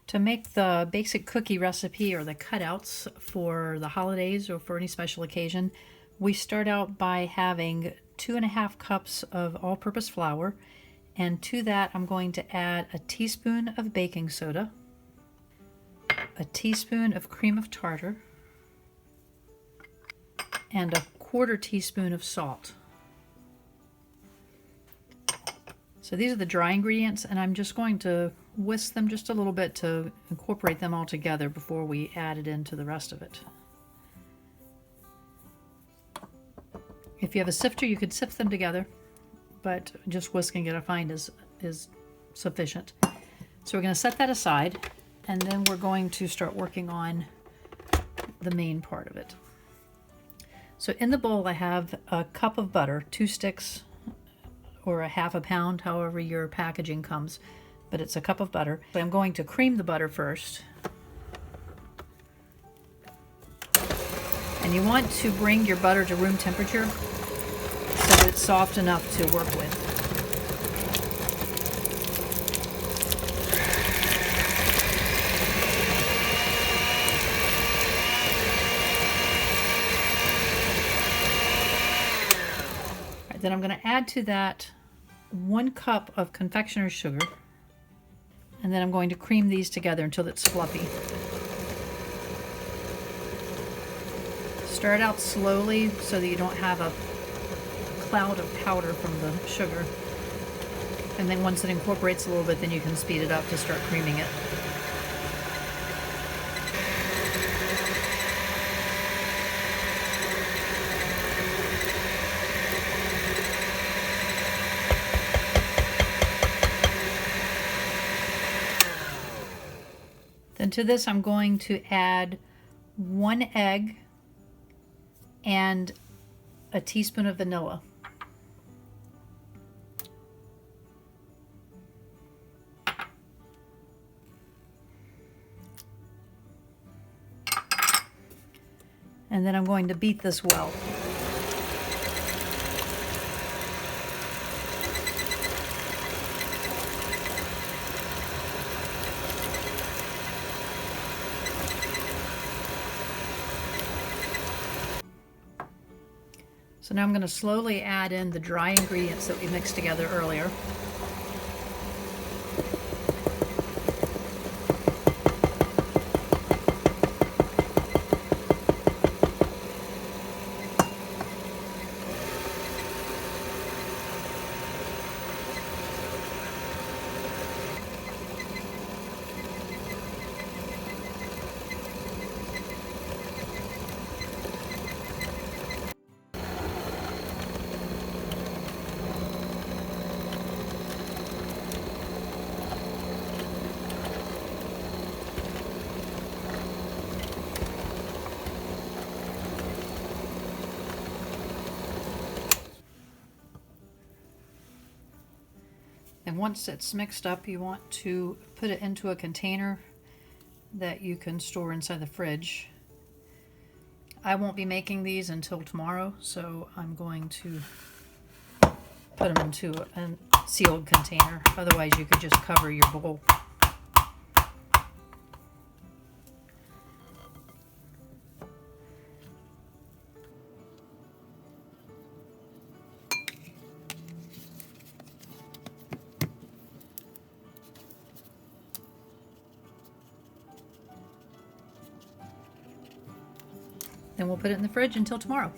To make the basic cookie recipe or the cutouts for the holidays or for any special occasion, we start out by having 2.5 cups of all-purpose flour, and to that I'm going to add a teaspoon of baking soda, a teaspoon of cream of tartar, and a 1/4 teaspoon of salt. So these are the dry ingredients, and I'm just going to whisk them just a little bit to incorporate them all together before we add it into the rest of it. If you have a sifter, you could sift them together, but just whisking it I find is sufficient. So we're going to set that aside, and then we're going to start working on the main part of it. So in the bowl I have a cup of butter, 2 sticks or a 1/2 pound, however your packaging comes, but it's a cup of butter. So I'm going to cream the butter first. And you want to bring your butter to room temperature so that it's soft enough to work with. Then I'm going to add to that 1 cup of confectioner's sugar, and then I'm going to cream these together until it's fluffy. Start out slowly so that you don't have a cloud of powder from the sugar, and then once it incorporates a little bit, then you can speed it up to start creaming it. Then to this I'm going to add 1 egg and a teaspoon of vanilla. And then I'm going to beat this well. So now I'm going to slowly add in the dry ingredients that we mixed together earlier. And once it's mixed up, you want to put it into a container that you can store inside the fridge. I won't be making these until tomorrow, so I'm going to put them into a sealed container. Otherwise, you could just cover your bowl. Then we'll put it in the fridge until tomorrow.